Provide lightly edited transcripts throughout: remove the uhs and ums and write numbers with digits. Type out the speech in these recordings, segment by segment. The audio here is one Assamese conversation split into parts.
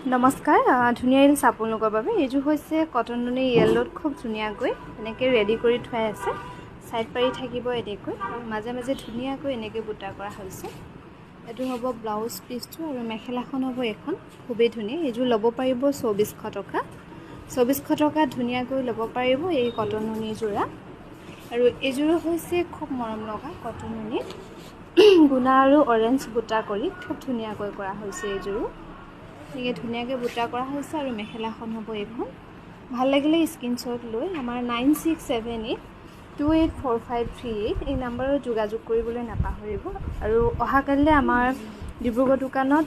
নমস্কাৰ ধুনীয়া ৰিলছ আপোনালোকৰ বাবে এইযোৰ হৈছে কটন নুনি য়েল্লোত খুব ধুনীয়াকৈ এনেকৈ ৰেডি কৰি থোৱাই আছে সাইড পাৰি থাকিব এনেকৈ মাজে মাজে ধুনীয়াকৈ এনেকৈ বুটা কৰা হৈছে এটো হ'ব ব্লাউজ পিছটো আৰু মেখেলাখন হ'ব এখন খুবেই ধুনীয়া এইযোৰ ল'ব পাৰিব 2400 টকা 2400 টকা ধুনীয়াকৈ ল'ব পাৰিব এই কটন নুনি যোৰা আৰু এইযোৰ হৈছে খুব মৰম লগা কটন নুনি গুণা আৰু অৰেঞ্জ বুটা কৰি খুব ধুনীয়াকৈ কৰা হৈছে এইযোৰ নিকে ধুনীয়াকৈ বুটা কৰা হৈছে আৰু মেখেলাখন হ'ব এখন ভাল লাগিলে স্ক্ৰিনশ্বট লৈ আমাৰ 9678284538 এই নম্বৰত যোগাযোগ কৰিবলৈ নাপাহৰিব আৰু অহাকালিলে আমাৰ ডিব্ৰুগড় দোকানত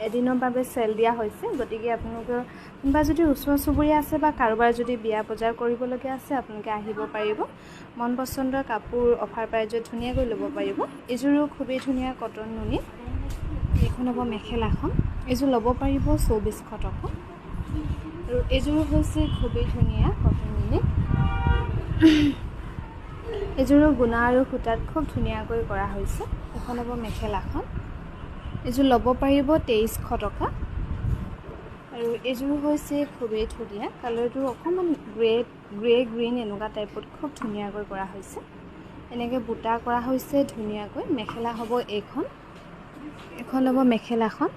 এদিনৰ বাবে সেল দিয়া হৈছে গতিকে আপোনালোকৰ কোনবা যদি ওচৰ চুবুৰীয়া আছে বা কাৰোবাৰ যদি বিয়া বজাৰ কৰিবলগীয়া আছে আপোনালোকে আহিব পাৰিব মন পছন্দৰ কাপোৰ অফাৰ প্ৰাইজত ধুনীয়াকৈ ল'ব পাৰিব এইযোৰো খুবেই ধুনীয়া কটন নুনি এখন হ'ব মেখেলাখন এইযোৰ ল'ব পাৰিব 2400 টকা আৰু এইযোৰ হৈছে খুবেই ধুনীয়া কটন নুনি এইযোৰ গুণা আৰু সূতাত খুব ধুনীয়াকৈ কৰা হৈছে এখন হ'ব মেখেলাখন এইযোৰ ল'ব পাৰিব 2300 টকা আৰু এইযোৰ হৈছে খুবেই ধুনীয়া কালাৰটো অকমান গ্ৰে গ্ৰীন এনেকুৱা টাইপত খুব ধুনীয়াকৈ কৰা হৈছে এনেকৈ বুটা কৰা হৈছে ধুনীয়াকৈ মেখেলা হ'ব এখন হ'ব মেখেলাখন